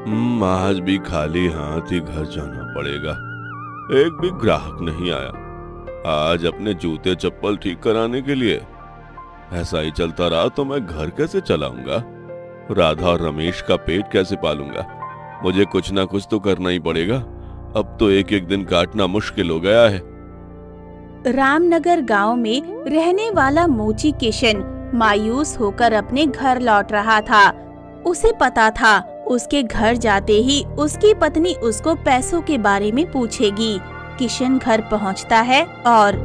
आज भी खाली हाथ ही घर जाना पड़ेगा। एक भी ग्राहक नहीं आया आज अपने जूते चप्पल ठीक कराने के लिए। ऐसा ही चलता रहा तो मैं घर कैसे चलाऊंगा, राधा और रमेश का पेट कैसे पालूंगा। मुझे कुछ ना कुछ तो करना ही पड़ेगा। अब तो एक एक दिन काटना मुश्किल हो गया है। रामनगर गांव में रहने वाला मोची किशन मायूस होकर अपने घर लौट रहा था। उसे पता था उसके घर जाते ही उसकी पत्नी उसको पैसों के बारे में पूछेगी। किशन घर पहुंचता है और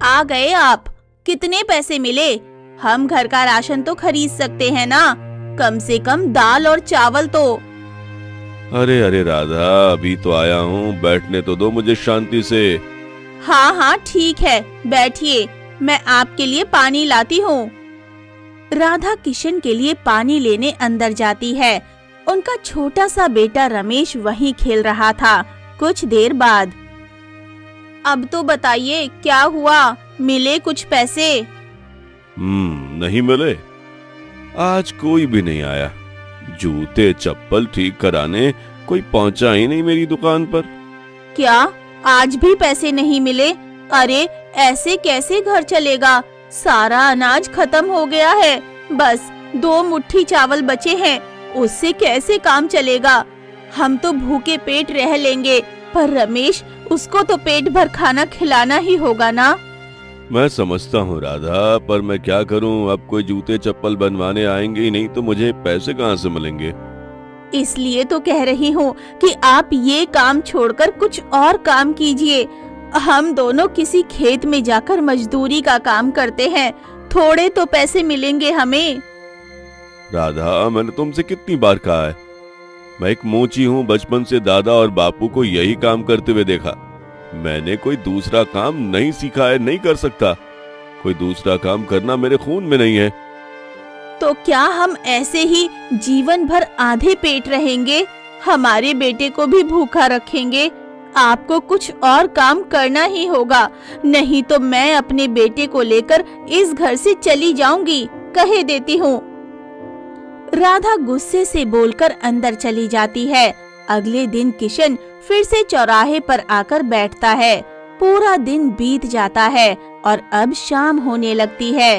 आ गए आप, कितने पैसे मिले? हम घर का राशन तो खरीद सकते हैं ना, कम से कम दाल और चावल तो। अरे अरे राधा, अभी तो आया हूँ, बैठने तो दो मुझे शांति से। हाँ हाँ ठीक है, बैठिए, मैं आपके लिए पानी लाती हूँ। राधा किशन के लिए पानी लेने अंदर जाती है। उनका छोटा सा बेटा रमेश वहीं खेल रहा था। कुछ देर बाद, अब तो बताइए क्या हुआ, मिले कुछ पैसे? नहीं मिले। आज कोई भी नहीं आया। जूते चप्पल ठीक कराने कोई पहुंचा ही नहीं मेरी दुकान पर। क्या आज भी पैसे नहीं मिले? अरे ऐसे कैसे घर चलेगा, सारा अनाज खत्म हो गया है, बस 2 मुट्ठी चावल बचे हैं, उससे कैसे काम चलेगा? हम तो भूखे पेट रह लेंगे, पर रमेश, उसको तो पेट भर खाना खिलाना ही होगा ना। मैं समझता हूँ राधा, पर मैं क्या करूँ, अब कोई जूते चप्पल बनवाने आएंगे ही नहीं तो मुझे पैसे कहाँ से मिलेंगे। इसलिए तो कह रही हूँ कि आप ये काम छोड़कर कुछ और काम कीजिए। हम दोनों किसी खेत में जाकर मजदूरी का काम करते हैं, थोड़े तो पैसे मिलेंगे हमें। राधा, मैंने तुमसे कितनी बार कहा है, मैं एक मोची हूँ, बचपन से दादा और बापू को यही काम करते हुए देखा। मैंने कोई दूसरा काम नहीं सीखा है, नहीं कर सकता। कोई दूसरा काम करना मेरे खून में नहीं है। तो क्या हम ऐसे ही जीवन भर आधे पेट रहेंगे? हमारे बेटे को भी भूखा रखेंगे? आपको कुछ और काम करना ही होगा, नहीं तो मैं अपने बेटे को लेकर इस घर से चली जाऊंगी, कह देती हूँ। राधा गुस्से से बोलकर अंदर चली जाती है। अगले दिन किशन फिर से चौराहे पर आकर बैठता है। पूरा दिन बीत जाता है और अब शाम होने लगती है।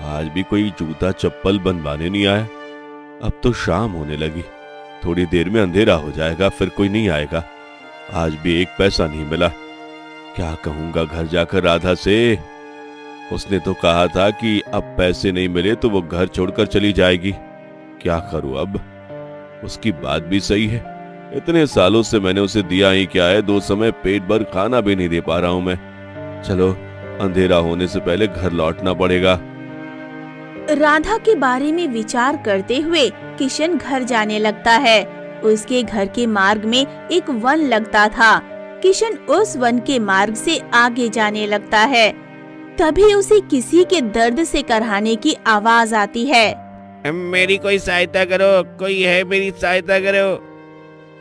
आज भी कोई जूता चप्पल बनवाने नहीं आया। अब तो शाम होने लगी, थोड़ी देर में अंधेरा हो जाएगा, फिर कोई नहीं आएगा। आज भी एक पैसा नहीं मिला। क्या कहूंगा घर जाकर राधा से? उसने तो कहा था कि अब पैसे नहीं मिले तो वो घर छोड़कर चली जाएगी। क्या करूं अब? उसकी बात भी सही है। इतने सालों से मैंने उसे दिया ही क्या है, 2 समय पेट भर खाना भी नहीं दे पा रहा हूं मैं। चलो, अंधेरा होने से पहले घर लौटना पड़ेगा। राधा के बारे में विचार करते हुए किशन घर जाने लगता है। उसके घर के मार्ग में एक वन लगता था। किशन उस वन के मार्ग से आगे जाने लगता है। तभी उसे किसी के दर्द से कराहने की आवाज आती है। मेरी कोई सहायता करो, कोई है, मेरी सहायता करो।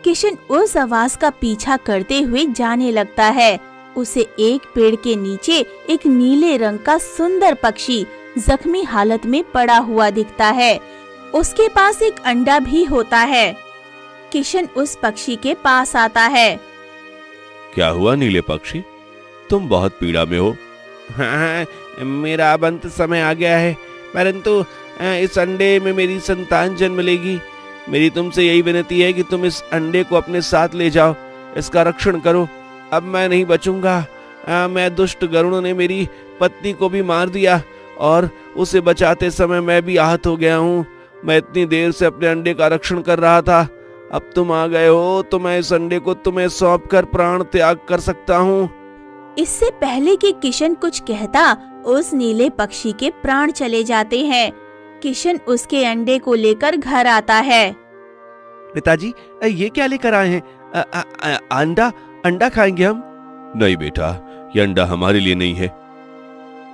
किशन उस आवाज का पीछा करते हुए जाने लगता है। उसे एक पेड़ के नीचे एक नीले रंग का सुंदर पक्षी जख्मी हालत में पड़ा हुआ दिखता है। उसके पास एक अंडा भी होता है। किशन उस पक्षी के पास आता है। क्या हुआ नीले पक्षी, तुम बहुत पीड़ा में हो? हाँ, मेरा अब अंत समय आ गया है, परंतु इस अंडे में मेरी संतान जन्म लेगी। मेरी तुमसे यही विनती है कि तुम इस अंडे को अपने साथ ले जाओ, इसका रक्षण करो। अब मैं नहीं बचूंगा। मैं दुष्ट गरुड़ ने मेरी पत्नी को भी मार दिया और उसे बचाते समय मैं भी आहत हो गया हूँ। मैं इतनी देर से अपने अंडे का रक्षण कर रहा था, अब तुम आ गए हो तो मैं इस अंडे को तुम्हें सौंप कर प्राण त्याग कर सकता हूँ। इससे पहले कि किशन कुछ कहता, उस नीले पक्षी के प्राण चले जाते हैं। किशन उसके अंडे को लेकर घर आता है। पिताजी, ये क्या लेकर आए हैं? अंडा अंडा खाएंगे हम? नहीं बेटा, ये अंडा हमारे लिए नहीं है।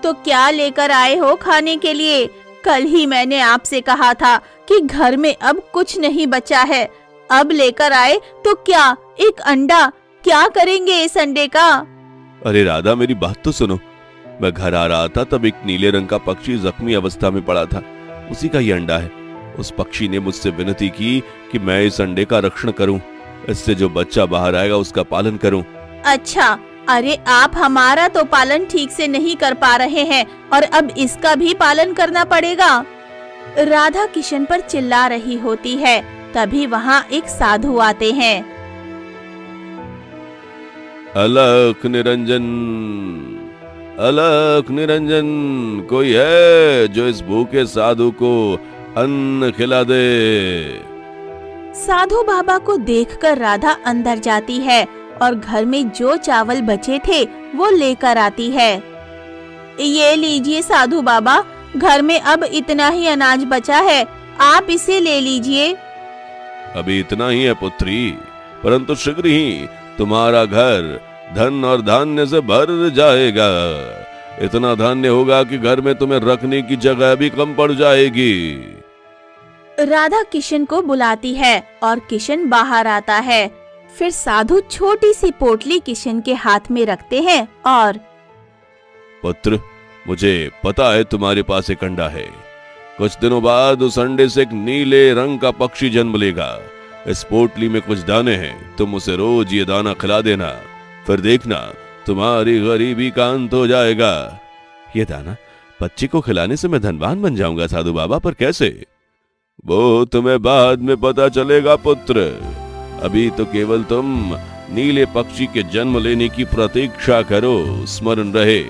तो क्या लेकर आए हो खाने के लिए? कल ही मैंने आपसे कहा था कि घर में अब कुछ नहीं बचा है, अब लेकर आए तो क्या, एक अंडा? क्या करेंगे इस अंडे का? अरे राधा, मेरी बात तो सुनो। मैं घर आ रहा था तब एक नीले रंग का पक्षी जख्मी अवस्था में पड़ा था, उसी का ये अंडा है। उस पक्षी ने मुझसे विनती की कि मैं इस अंडे का रक्षण करूं, इससे जो बच्चा बाहर आएगा उसका पालन करूं। अच्छा, अरे आप हमारा तो पालन ठीक से नहीं कर पा रहे हैं और अब इसका भी पालन करना पड़ेगा। राधा किशन पर चिल्ला रही होती है। तभी वहाँ एक साधु आते हैं। अलख निरंजन, अलख निरंजन, कोई है जो इस भूखे साधु को अन्न खिला दे। साधु बाबा को देखकर राधा अंदर जाती है और घर में जो चावल बचे थे वो लेकर आती है। ये लीजिए साधु बाबा, घर में अब इतना ही अनाज बचा है, आप इसे ले लीजिए। अभी इतना ही है पुत्री, परंतु शीघ्र ही तुम्हारा घर धन और धान्य से भर जाएगा। इतना धान्य होगा कि घर में तुम्हें रखने की जगह भी कम पड़ जाएगी। राधा किशन को बुलाती है और किशन बाहर आता है। फिर साधु छोटी सी पोटली किशन के हाथ में रखते हैं और पुत्र, मुझे पता है तुम्हारे पास एक अंडा है। कुछ दिनों बाद उस अंडे से एक नीले रंग का पक्षी जन्म लेगा। इस पोटली में कुछ दाने हैं, तुम उसे रोज ये दाना खिला देना, फिर देखना तुम्हारी गरीबी का अंत हो जाएगा। ये दाना बच्चे को खिलाने से मैं धनवान बन जाऊंगा साधु बाबा, पर कैसे? वो तुम्हें बाद में पता चलेगा पुत्र। अभी तो केवल तुम नीले पक्षी के जन्म लेने की प्रतीक्षा करो। स्मरण रहे,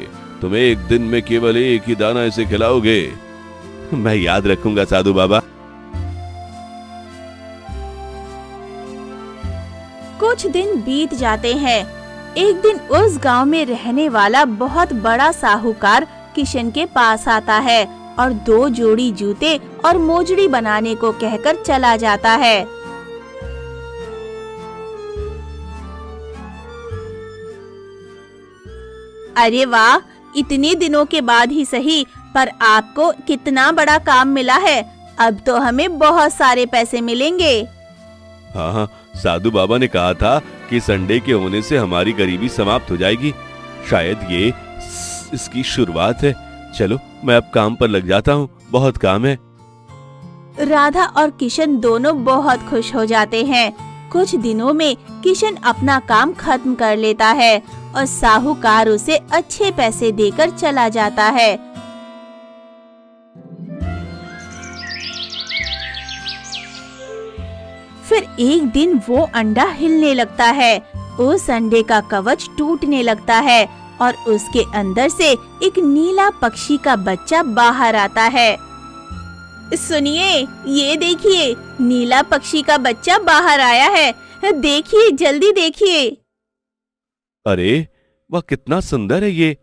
तुम एक दिन में केवल एक ही दाना इसे खिलाओगे। मैं याद रखूंगा साधु बाबा। कुछ दिन बीत जाते हैं। एक दिन उस गांव में रहने वाला बहुत बड़ा साहूकार किशन के पास आता है और 2 जोड़ी जूते और मोजड़ी बनाने को कहकर चला जाता है। अरे वाह, इतने दिनों के बाद ही सही, पर आपको कितना बड़ा काम मिला है। अब तो हमें बहुत सारे पैसे मिलेंगे। हाँ, साधु बाबा ने कहा था कि संडे के होने से हमारी गरीबी समाप्त हो जाएगी। शायद ये इसकी शुरुआत है। चलो, मैं अब काम पर लग जाता हूँ, बहुत काम है। राधा और किशन दोनों बहुत खुश हो जाते हैं। कुछ दिनों में किशन अपना काम खत्म कर लेता है और साहूकार उसे अच्छे पैसे देकर चला जाता है। फिर एक दिन वो अंडा हिलने लगता है। उस अंडे का कवच टूटने लगता है और उसके अंदर से एक नीला पक्षी का बच्चा बाहर आता है। सुनिए, ये देखिए, नीला पक्षी का बच्चा बाहर आया है। देखिए, जल्दी देखिए। अरे वह कितना सुंदर है ये।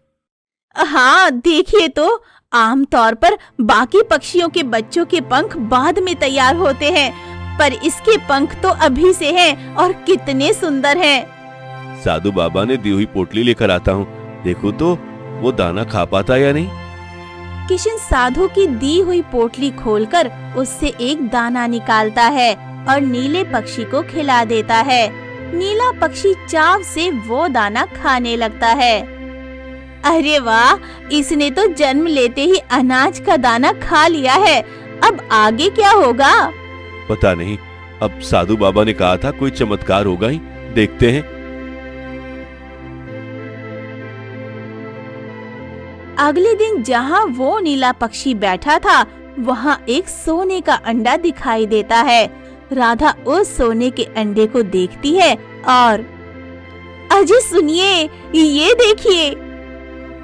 हाँ, देखिए तो। आमतौर पर बाकी पक्षियों के बच्चों के पंख बाद में तैयार होते हैं, पर इसके पंख तो अभी से हैं और कितने सुंदर हैं। साधु बाबा ने दी हुई पोटली लेकर आता हूँ, देखो तो वो दाना खा पाता या नहीं। किशन साधु की दी हुई पोटली खोलकर उससे एक दाना निकालता है और नीले पक्षी को खिला देता है। नीला पक्षी चाव से वो दाना खाने लगता है। अरे वाह, इसने तो जन्म लेते ही अनाज का दाना खा लिया है। अब आगे क्या होगा? पता नहीं, अब साधु बाबा ने कहा था कोई चमत्कार होगा ही, देखते हैं। अगले दिन जहाँ वो नीला पक्षी बैठा था, वहाँ एक सोने का अंडा दिखाई देता है। राधा उस सोने के अंडे को देखती है और अजी सुनिए, ये देखिए।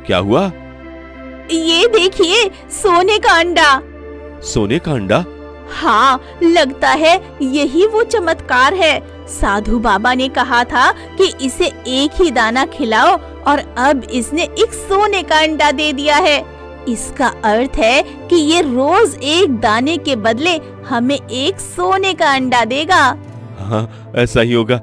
क्या हुआ? ये देखिए, सोने का अंडा। सोने का अंडा? हाँ, लगता है यही वो चमत्कार है। साधु बाबा ने कहा था कि इसे एक ही दाना खिलाओ और अब इसने एक सोने का अंडा दे दिया है। इसका अर्थ है कि ये रोज एक दाने के बदले हमें एक सोने का अंडा देगा। हाँ, ऐसा ही होगा।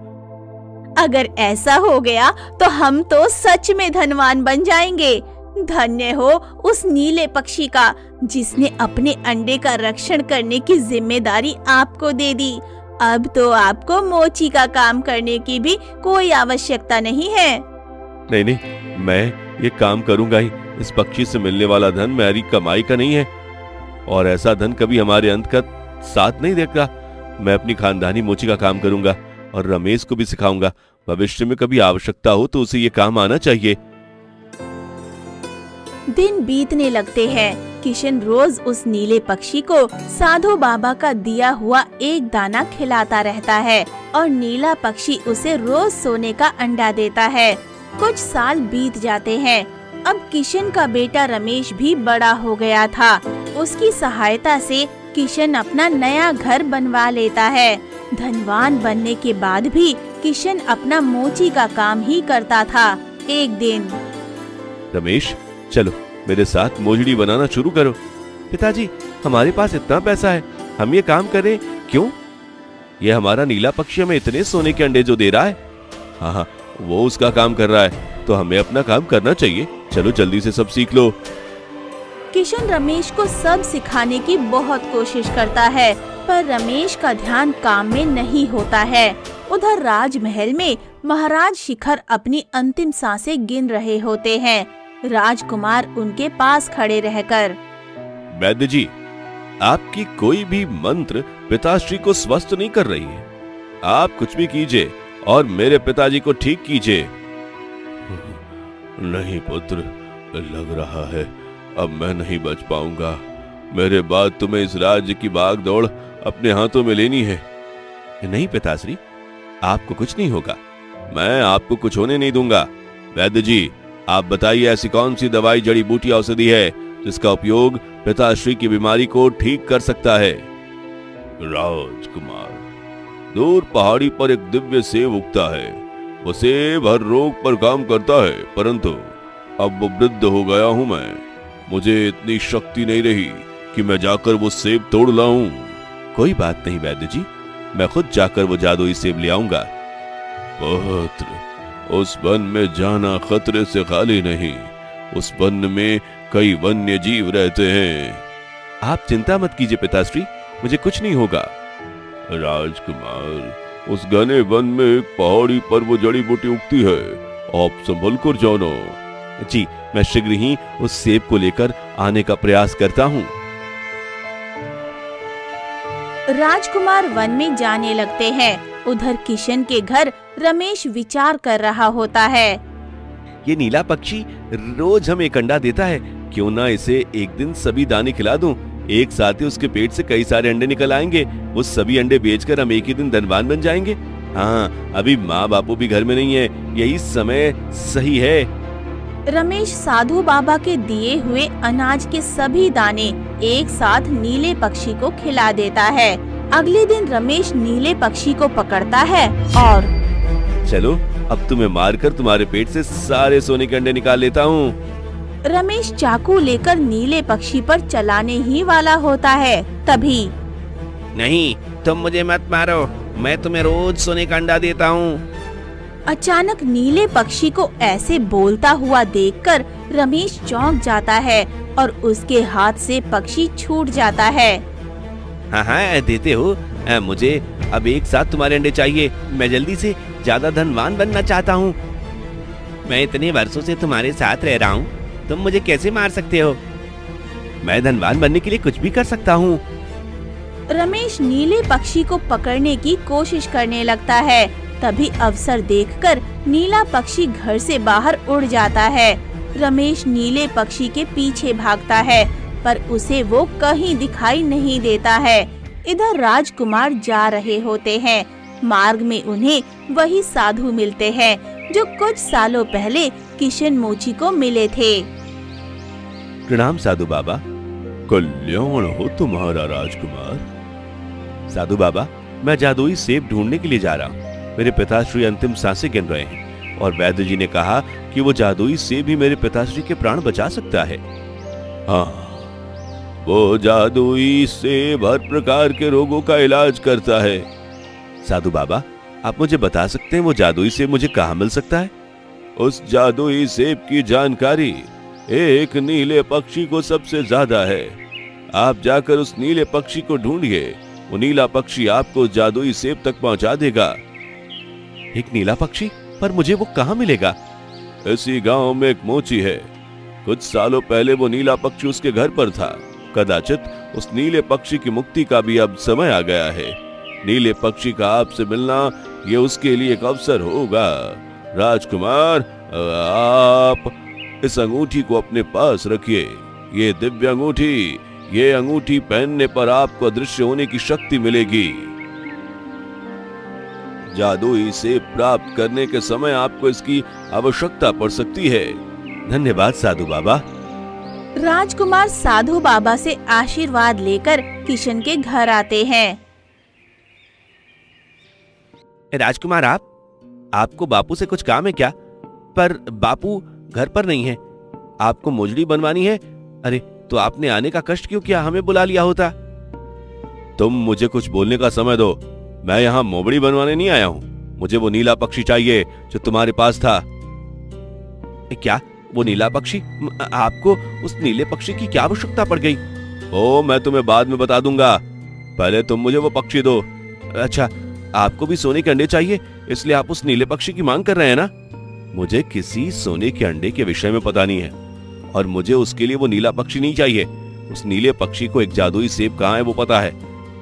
अगर ऐसा हो गया तो हम तो सच में धनवान बन जाएंगे। धन्य हो उस नीले पक्षी का जिसने अपने अंडे का रक्षण करने की जिम्मेदारी आपको दे दी। अब तो आपको मोची का काम करने की भी कोई आवश्यकता नहीं है। नहीं, मैं ये काम करूंगा ही। इस पक्षी से मिलने वाला धन मेरी कमाई का नहीं है और ऐसा धन कभी हमारे अंत साथ नहीं देगा। मैं अपनी खानदानी मोची का काम करूंगा और रमेश को भी सिखाऊंगा। भविष्य में कभी आवश्यकता हो तो उसे ये काम आना चाहिए। दिन बीतने लगते हैं। किशन रोज उस नीले पक्षी को साधु बाबा का दिया हुआ एक दाना खिलाता रहता है और नीला पक्षी उसे रोज सोने का अंडा देता है। कुछ साल बीत जाते हैं। अब किशन का बेटा रमेश भी बड़ा हो गया था। उसकी सहायता से किशन अपना नया घर बनवा लेता है। धनवान बनने के बाद भी किशन अपना मोची का काम ही करता था। एक दिन रमेश, चलो मेरे साथ मोजड़ी बनाना शुरू करो। पिताजी, हमारे पास इतना पैसा है, हम ये काम करें क्यों? ये हमारा नीला पक्षी हमें इतने सोने के अंडे जो दे रहा है। हाँ, वो उसका काम कर रहा है तो हमें अपना काम करना चाहिए। चलो जल्दी से सब सीख लो। किशन रमेश को सब सिखाने की बहुत कोशिश करता है, पर रमेश का ध्यान काम में नहीं होता है। उधर राजमहल में महाराज शिखर अपनी अंतिम सांसें गिन रहे होते हैं। राजकुमार उनके पास खड़े रहकर, वैद्य जी, आपकी कोई भी मंत्र पिताश्री को स्वस्थ नहीं कर रही है। आप कुछ भी कीजिए और मेरे पिताजी को ठीक कीजिए। नहीं पुत्र, लग रहा है अब मैं नहीं बच पाऊंगा। मेरे बाद तुम्हें इस राज्य की भाग दौड़ अपने हाथों में लेनी है। नहीं पिताश्री, आपको कुछ नहीं होगा। मैं आपको कुछ होने नहीं दूंगा। वैद्य जी, आप बताइए ऐसी कौन सी दवाई, जड़ी बूटी, औषधि है जिसका उपयोग पिताश्री की बीमारी को ठीक कर सकता है? राजकुमार, दूर पहाड़ी पर एक दिव्य सेब उगता है। वो सेब हर रोग पर काम करता है, परंतु अब वो वृद्ध हो गया हूं मैं। मुझे इतनी शक्ति नहीं रही कि मैं जाकर वो सेब तोड़ लाऊं। कोई बात नहीं वैद्य जी, मैं खुद जाकर वो जादुई सेब ले आऊंगा। पुत्र, उस वन में जाना खतरे से खाली नहीं। उस वन में कई वन्य जीव रहते हैं। आप चिंता मत कीजिए पिताश्री, मुझे कुछ नहीं होगा। राजकुमार, उस घने वन में एक पहाड़ी पर वो जड़ी बूटी उगती है। आप संभल कर जाना। जी, मैं शीघ्र ही उस सेब को लेकर आने का प्रयास करता हूँ। राजकुमार वन में जाने लगते हैं। उधर किशन के घर रमेश विचार कर रहा होता है। ये नीला पक्षी रोज हमें एक अंडा देता है, क्यों ना इसे एक दिन सभी दाने खिला दूं। एक साथ ही उसके पेट से कई सारे अंडे निकल आएंगे। वो सभी अंडे बेचकर हम एक ही दिन धनवान बन जाएंगे। हाँ, अभी माँ बापू भी घर में नहीं है, यही समय सही है। रमेश साधु बाबा के दिए हुए अनाज के सभी दाने एक साथ नीले पक्षी को खिला देता है। अगले दिन रमेश नीले पक्षी को पकड़ता है और चलो अब तुम्हें मारकर तुम्हारे पेट से सारे सोने के अंडे निकाल लेता हूँ। रमेश चाकू लेकर नीले पक्षी पर चलाने ही वाला होता है। तभी नहीं, तुम मुझे मत मारो, मैं तुम्हें रोज सोने का अंडा देता हूँ। अचानक नीले पक्षी को ऐसे बोलता हुआ देखकर रमेश चौंक जाता है और उसके हाथ से पक्षी छूट जाता है। हाँ, देते हो। मुझे अब एक साथ तुम्हारे अंडे चाहिए। मैं जल्दी से ज्यादा धनवान बनना चाहता हूँ। मैं इतने वर्षों से तुम्हारे साथ रह रहा हूँ, तुम मुझे कैसे मार सकते हो? मैं धनवान बनने के लिए कुछ भी कर सकता हूँ। रमेश नीले पक्षी को पकड़ने की कोशिश करने लगता है। तभी अवसर देखकर नीला पक्षी घर से बाहर उड़ जाता है। रमेश नीले पक्षी के पीछे भागता है, पर उसे वो कहीं दिखाई नहीं देता है। इधर राजकुमार जा रहे होते हैं। मार्ग में उन्हें वही साधु मिलते हैं जो कुछ सालों पहले किशन मोची को मिले थे। प्रणाम साधु बाबा। कल्याण हो तुम्हारा राजकुमार। साधु बाबा, मैं जादुई सेब ढूंढने के लिए जा रहा हूँ। मेरे पिताश्री अंतिम सांसें गिन रहे हैं और वैद्य जी ने कहा कि वो जादुई सेब ही मेरे पिताश्री के प्राण बचा सकता है। हाँ, वो जादुई सेब हर प्रकार के रोगों का इलाज करता है। साधु बाबा, आप मुझे बता सकते हैं वो जादुई सेब मुझे कहाँ मिल सकता है? उस जादुई सेब की जानकारी एक नीले पक्षी को सबसे ज्यादा है। आप जाकर उस नीले पक्षी को ढूंढिए। वो नीला पक्षी आपको जादुई सेब तक पहुंचा देगा। एक नीला पक्षी? पर मुझे वो कहाँ मिलेगा? इसी गांव में एक मोची है। कुछ सालों पहले वो नीला पक्षी उसके घर पर था। कदाचित उस नीले पक्षी की मुक्ति का भी अब समय आ गया है। नीले पक्षी का आपसे मिलना ये उसके लिए एक अवसर होगा। राजकुमार, आप इस अंगूठी को अपने पास रखिए। ये दिव्य अंगूठी, ये अंगूठी पहनने पर आपको अदृश्य होने की शक्ति मिलेगी। जादुई सेब प्राप्त करने के समय आपको इसकी आवश्यकता पड़ सकती है। धन्यवाद साधु बाबा। राजकुमार साधु बाबा से आशीर्वाद लेकर किशन के घर आते हैं। राजकुमार, आपको बापू से कुछ काम है क्या? पर बापू घर पर नहीं है। आपको मोजड़ी बनवानी है? अरे तो आपने आने का कष्ट क्यों किया? हमें बुला लिया होता। तुम मुझे कुछ बोलने का समय दो। मैं यहाँ मोबड़ी बनवाने नहीं आया हूँ। मुझे वो नीला पक्षी चाहिए जो तुम्हारे पास था। क्या वो नीला पक्षी? आपको उस नीले पक्षी की क्या आवश्यकता पड़ गई? ओ, मैं तुम्हें बाद में बता दूंगा। पहले तुम मुझे वो पक्षी दो। अच्छा, आपको भी सोने के अंडे चाहिए, इसलिए आप उस नीले पक्षी की मांग कर रहे हैं ना? मुझे किसी सोने के अंडे के विषय में पता नहीं है, और मुझे उसके लिए वो नीला पक्षी नहीं चाहिए। उस नीले पक्षी को एक जादुई सेब कहाँ है वो पता है।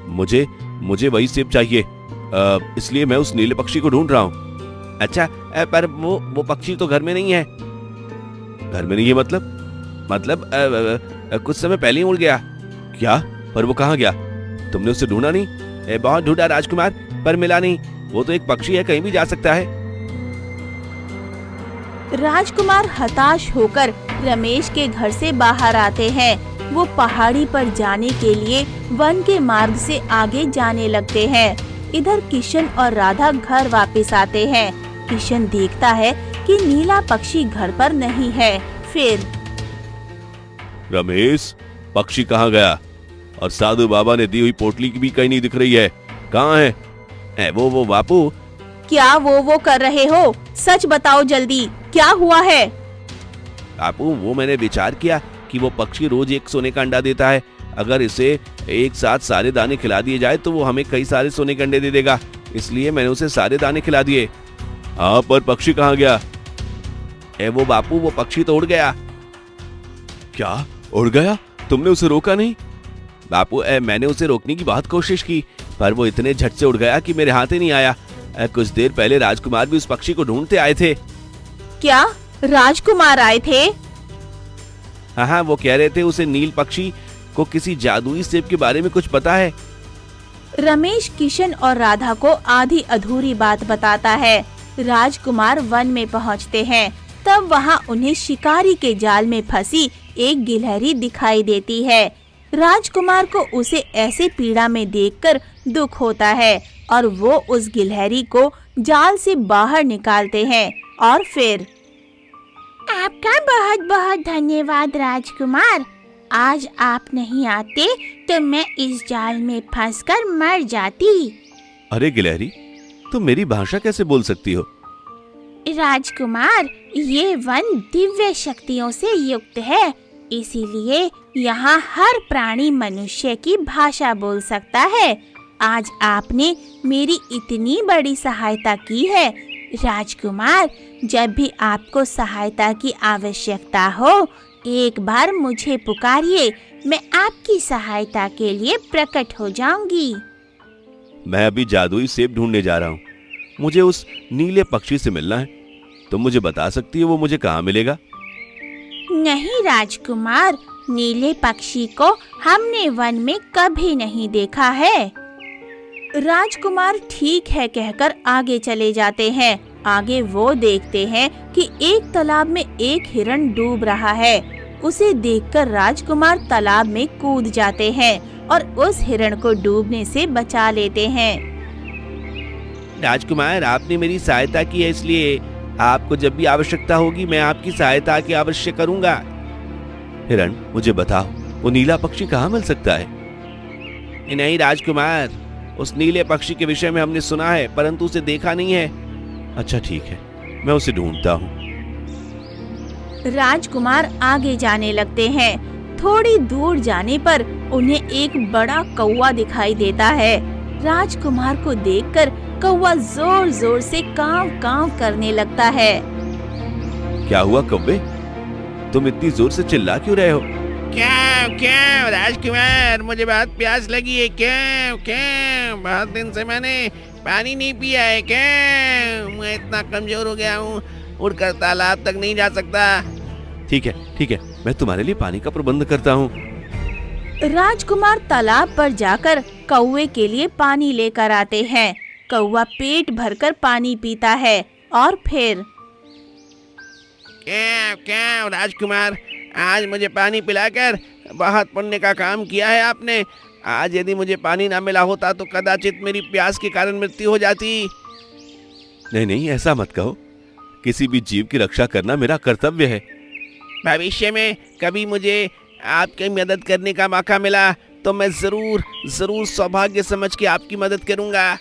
मुझे वही सेब चाहिए, इसलिए मैं उस नीले पक्षी को ढूंढ रहा हूँ। अच्छा, पर वो पक्षी तो घर में नहीं है। घर में नहीं है मतलब कुछ समय पहले ही उड़ गया। क्या? पर वो कहाँ गया? तुमने उसे ढूंढा नहीं? बहुत ढूंढा राजकुमार, पर मिला नहीं। वो तो एक पक्षी है, कहीं भी जा सकता है। राजकुमार हताश होकर रमेश के घर से बाहर आते हैं। वो पहाड़ी पर जाने के लिए वन के मार्ग से आगे जाने लगते हैं। इधर किशन और राधा घर वापस आते हैं। किशन देखता है कि नीला पक्षी घर पर नहीं है। फिर रमेश, पक्षी कहाँ गया? और साधु बाबा ने दी हुई पोटली की भी कहीं नहीं दिख रही है। कहाँ है? वो बापू। क्या वो कर रहे हो? सच बताओ जल्दी, क्या हुआ है? बापू, वो मैंने विचार किया कि वो पक्षी रोज एक सोने का अंडा देता है। अगर इसे एक साथ सारे दाने खिला दिए जाए तो वो हमें कई सारे सोने के अंडे दे देगा, इसलिए मैंने उसे सारे दाने खिला दिए। हाँ, पर पक्षी कहाँ गया? वो बापू, वो पक्षी तो उड़ गया। क्या उड़ गया? तुमने उसे रोका नहीं? बापू, मैंने उसे रोकने की बहुत कोशिश की, पर वो इतने झट से उड़ गया कि मेरे हाथ ही नहीं आया। कुछ देर पहले राजकुमार भी उस पक्षी को ढूंढते आए थे। क्या राजकुमार आए थे? हाँ, वो कह रहे थे उसे नील पक्षी को किसी जादुई सेब के बारे में कुछ पता है। रमेश किशन और राधा को आधी अधूरी बात बताता है। राजकुमार वन में पहुंचते हैं। तब वहां उन्हें शिकारी के जाल में फंसी एक गिलहरी दिखाई देती है। राजकुमार को उसे ऐसे पीड़ा में देखकर दुख होता है और वो उस गिलहरी को जाल से बाहर निकालते हैं। और फिर आपका बहुत बहुत धन्यवाद राजकुमार। आज आप नहीं आते तो मैं इस जाल में फंसकर मर जाती। अरे गिलहरी, तुम मेरी भाषा कैसे बोल सकती हो? राजकुमार, ये वन दिव्य शक्तियों से युक्त है, इसीलिए यहाँ हर प्राणी मनुष्य की भाषा बोल सकता है। आज आपने मेरी इतनी बड़ी सहायता की है। राजकुमार, जब भी आपको सहायता की आवश्यकता हो, एक बार मुझे पुकारिए, मैं आपकी सहायता के लिए प्रकट हो जाऊंगी। मैं अभी जादुई सेब ढूंढने जा रहा हूँ। मुझे उस नीले पक्षी से मिलना है। तुम मुझे बता सकती हो वो मुझे कहाँ मिलेगा? नहीं राजकुमार, नीले पक्षी को हमने वन में कभी नहीं देखा है। राजकुमार ठीक है कहकर आगे चले जाते हैं। आगे वो देखते हैं कि एक तालाब में एक हिरण डूब रहा है। उसे देखकर राजकुमार तालाब में कूद जाते हैं और उस हिरण को डूबने से बचा लेते हैं। राजकुमार, आपने मेरी सहायता की है, इसलिए आपको जब भी आवश्यकता होगी मैं आपकी सहायता की अवश्य करूंगा। हिरण, मुझे बताओ वो नीला पक्षी कहाँ मिल सकता है? नहीं राजकुमार, उस नीले पक्षी के विषय में हमने सुना है, परंतु उसे देखा नहीं है। अच्छा ठीक है, मैं उसे ढूंढता हूँ। राजकुमार आगे जाने लगते हैं। थोड़ी दूर जाने पर उन्हें एक बड़ा कौवा दिखाई देता है। राजकुमार को देखकर कौवा जोर जोर से कांव कांव करने लगता है। क्या हुआ कौवे? तुम इतनी जोर से चिल्ला क्यों रहे हो? क्यों क्यों राजकुमार, मुझे बहुत प्यास लगी है। क्यों क्यों, बहुत दिन से मैंने पानी नहीं पिया है। क्यों, मैं इतना कमजोर हो गया हूँ, उड़कर तालाब तक नहीं जा सकता। ठीक है, मैं तुम्हारे लिए पानी का प्रबंध करता हूँ। राजकुमार तालाब पर जाकर कौवे के लिए पानी लेकर आते हैं। कौवा पेट भरकर पानी पीता है और फिर क्यों क्यों राजकुमार, आज मुझे पानी पिलाकर बहुत पुण्य का काम किया है आपने। आज यदि मुझे पानी ना मिला होता तो कदाचित मेरी प्यास के कारण मृत्यु हो जाती। नहीं, ऐसा मत कहो। किसी भी जीव की रक्षा करना मेरा कर्तव्य है। भविष्य में कभी मुझे आपकी मदद करने का मौका मिला तो मैं जरूर सौभाग्य समझ के आपकी मदद करूंगा।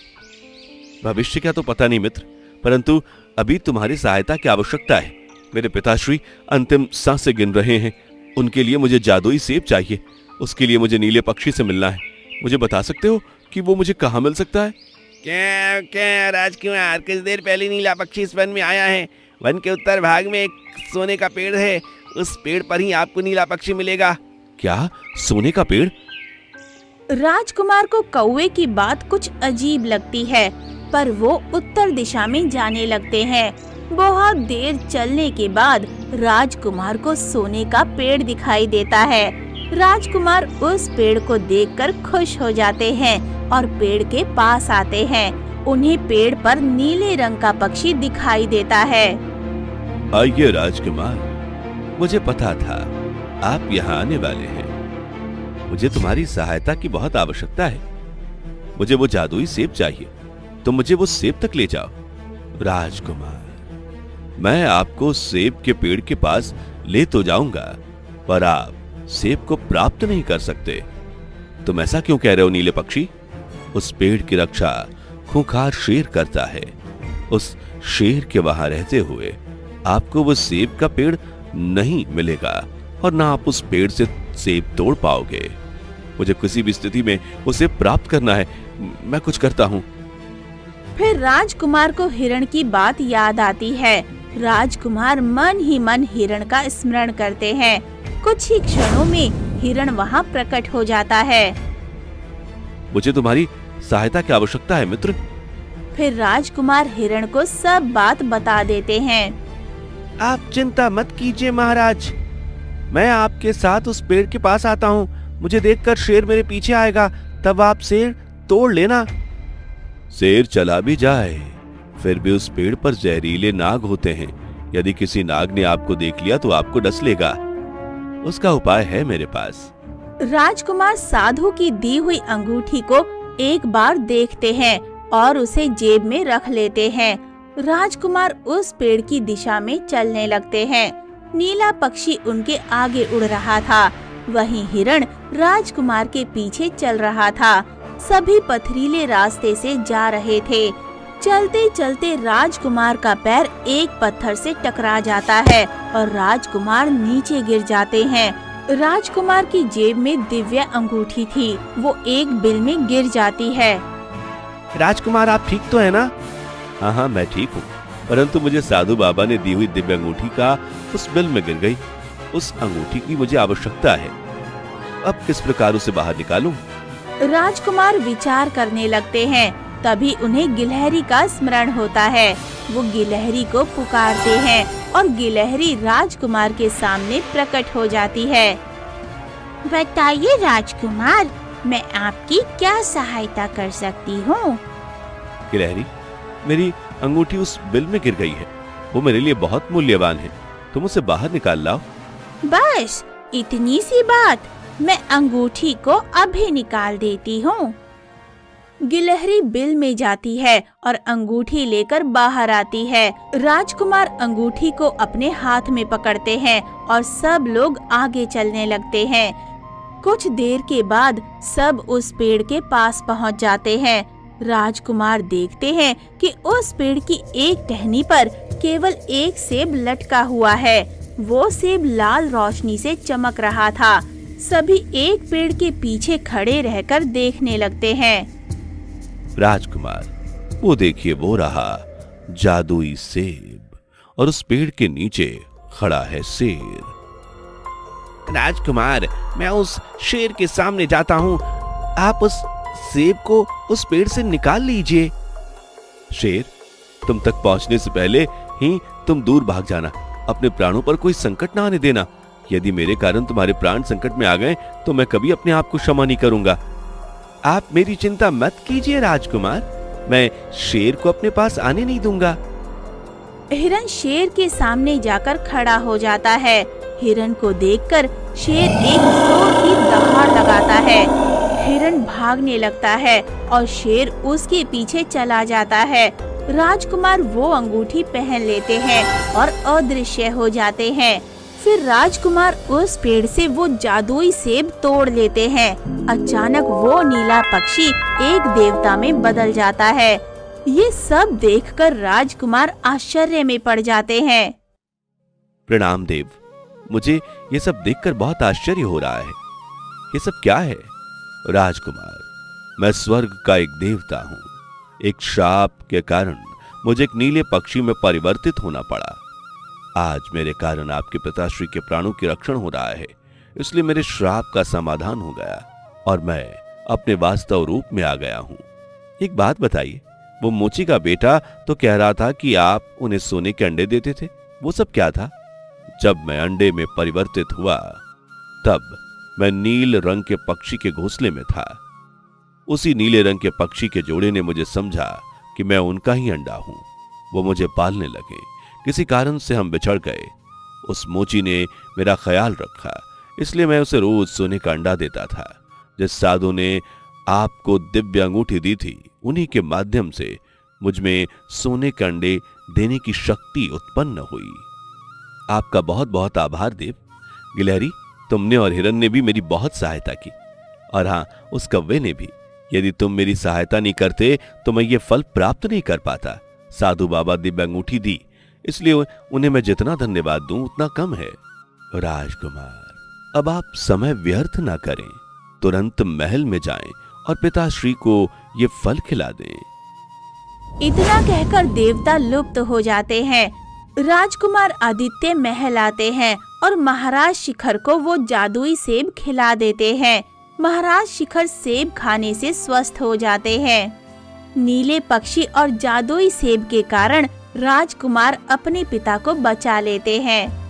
भविष्य का तो पता नहीं मित्र, परंतु अभी तुम्हारी सहायता की आवश्यकता है। मेरे पिताश्री अंतिम सांसें गिन रहे हैं। उनके लिए मुझे जादुई सेब चाहिए। उसके लिए मुझे नीले पक्षी से मिलना है। मुझे बता सकते हो कि वो मुझे कहाँ मिल सकता है? क्या राजकुमार, कुछ देर पहले नीला पक्षी इस वन में आया है। वन के उत्तर भाग में एक सोने का पेड़ है। उस पेड़ पर ही आपको नीला पक्षी मिलेगा। क्या, सोने का पेड़? राजकुमार को कौवे की बात कुछ अजीब लगती है, पर वो उत्तर दिशा में जाने लगते हैं। बहुत देर चलने के बाद राजकुमार को सोने का पेड़ दिखाई देता है। राजकुमार उस पेड़ को देखकर खुश हो जाते हैं और पेड़ के पास आते हैं। उन्हें पेड़ पर नीले रंग का पक्षी दिखाई देता है। आइए राजकुमार, मुझे पता था आप यहाँ आने वाले हैं। मुझे तुम्हारी सहायता की बहुत आवश्यकता है। मुझे वो जादुई सेब चाहिए, तो मुझे वो सेब तक ले जाओ। राजकुमार, मैं आपको सेब के पेड़ के पास ले तो जाऊंगा, पर आप सेब को प्राप्त नहीं कर सकते। तुम ऐसा क्यों कह रहे हो नीले पक्षी? उस पेड़ की रक्षा खूंखार शेर करता है। उस शेर के वहां रहते हुए आपको वो सेब का पेड़ नहीं मिलेगा और ना आप उस पेड़ से सेब तोड़ पाओगे। मुझे किसी भी स्थिति में उसे प्राप्त करना है। मैं कुछ करता हूँ। फिर राजकुमार को हिरण की बात याद आती है। राजकुमार मन ही मन हिरण का स्मरण करते हैं। कुछ ही क्षणों में हिरण वहाँ प्रकट हो जाता है। मुझे तुम्हारी सहायता की आवश्यकता है मित्र। फिर राजकुमार हिरण को सब बात बता देते हैं। आप चिंता मत कीजिए महाराज, मैं आपके साथ उस पेड़ के पास आता हूँ। मुझे देखकर शेर मेरे पीछे आएगा, तब आप शेर तोड़ लेना। शेर चला भी जाए, फिर भी उस पेड़ पर जहरीले नाग होते हैं। यदि किसी नाग ने आपको देख लिया तो आपको डस लेगा। उसका उपाय है मेरे पास। राजकुमार साधु की दी हुई अंगूठी को एक बार देखते हैं और उसे जेब में रख लेते हैं। राजकुमार उस पेड़ की दिशा में चलने लगते हैं। नीला पक्षी उनके आगे उड़ रहा था, वहीं हिरण राजकुमार के पीछे चल रहा था। सभी पथरीले रास्ते से जा रहे थे। चलते चलते राजकुमार का पैर एक पत्थर से टकरा जाता है और राजकुमार नीचे गिर जाते हैं। राजकुमार की जेब में दिव्य अंगूठी थी, वो एक बिल में गिर जाती है। राजकुमार, आप ठीक तो है ना? हाँ, मैं ठीक हूँ, परंतु मुझे साधु बाबा ने दी हुई दिव्य अंगूठी का उस बिल में गिर गई। उस अंगूठी की मुझे आवश्यकता है। अब किस प्रकार उसे बाहर निकालूं? राजकुमार विचार करने लगते हैं। तभी उन्हें गिलहरी का स्मरण होता है। वो गिलहरी को पुकारते हैं और गिलहरी राजकुमार के सामने प्रकट हो जाती है। बताइए राजकुमार, मैं आपकी क्या सहायता कर सकती हूँ? गिलहरी, मेरी अंगूठी उस बिल में गिर गई है। वो मेरे लिए बहुत मूल्यवान है। तुम उसे बाहर निकाल लाओ। बस इतनी सी बात, मैं अंगूठी को अभी निकाल देती हूँ। गिलहरी बिल में जाती है और अंगूठी लेकर बाहर आती है। राजकुमार अंगूठी को अपने हाथ में पकड़ते हैं और सब लोग आगे चलने लगते हैं। कुछ देर के बाद सब उस पेड़ के पास पहुंच जाते हैं। राजकुमार देखते हैं कि उस पेड़ की एक टहनी पर केवल एक सेब लटका हुआ है। वो सेब लाल रोशनी से चमक रहा था। सभी एक पेड़ के पीछे खड़े रहकर देखने लगते हैं। राजकुमार, वो देखिए, वो रहा जादुई सेब और उस पेड़ के नीचे खड़ा है शेर। राजकुमार, मैं उस शेर के सामने जाता हूँ, आप उस सेब को उस पेड़ से निकाल लीजिए। शेर, तुम तक पहुंचने से पहले ही तुम दूर भाग जाना, अपने प्राणों पर कोई संकट ना आने देना। यदि मेरे कारण तुम्हारे प्राण संकट में आ गए तो मैं कभी अपने आप को क्षमा नहीं करूंगा। आप मेरी चिंता मत कीजिए राजकुमार, मैं शेर को अपने पास आने नहीं दूंगा। हिरन शेर के सामने जाकर खड़ा हो जाता है। हिरन को देखकर शेर एक जोर की दहाड़ लगाता है। हिरन भागने लगता है और शेर उसके पीछे चला जाता है। राजकुमार वो अंगूठी पहन लेते हैं और अदृश्य हो जाते हैं। फिर राजकुमार उस पेड़ से वो जादुई सेब तोड़ लेते हैं। अचानक वो नीला पक्षी एक देवता में बदल जाता है। ये सब देखकर राजकुमार आश्चर्य में पड़ जाते हैं। प्रणाम देव, मुझे ये सब देखकर बहुत आश्चर्य हो रहा है। ये सब क्या है? राजकुमार, मैं स्वर्ग का एक देवता हूँ। एक श्राप के कारण मुझे एक नीले पक्षी में परिवर्तित होना पड़ा। आज मेरे कारण आपके पिताश्री के प्राणों की रक्षण हो रहा है, इसलिए मेरे श्राप का समाधान हो गया और मैं अपने वास्तव रूप में आ गया हूँ। एक बात बताइए, वो मोची का बेटा तो कह रहा था कि आप उन्हें सोने के अंडे देते थे, वो सब क्या था? जब मैं अंडे में परिवर्तित हुआ तब मैं नील रंग के पक्षी के घोंसले में था। उसी नीले रंग के पक्षी के जोड़े ने मुझे समझा कि मैं उनका ही अंडा हूं। वो मुझे पालने लगे। किसी कारण से हम बिछड़ गए। उस मोची ने मेरा ख्याल रखा, इसलिए मैं उसे रोज सोने का अंडा देता था। जिस साधु ने आपको दिव्य अंगूठी दी थी, उन्हीं के माध्यम से मुझ में सोने के अंडे देने की शक्ति उत्पन्न हुई। आपका बहुत बहुत आभार देव। गिलहरी, तुमने और हिरन ने भी मेरी बहुत सहायता की, और हाँ, उस कौवे ने भी। यदि तुम मेरी सहायता नहीं करते तो मैं ये फल प्राप्त नहीं कर पाता। साधु बाबा दिव्य अंगूठी दी, इसलिए उन्हें मैं जितना धन्यवाद दूं उतना कम है। राजकुमार, अब आप समय व्यर्थ ना करें, तुरंत महल में जाएं और पिताश्री को ये फल खिला दें। इतना कहकर देवता लुप्त हो जाते हैं। राजकुमार आदित्य महल आते हैं और महाराज शिखर को वो जादुई सेब खिला देते हैं। महाराज शिखर सेब खाने से स्वस्थ हो जाते हैं। नीले पक्षी और जादुई सेब के कारण राजकुमार अपने पिता को बचा लेते हैं।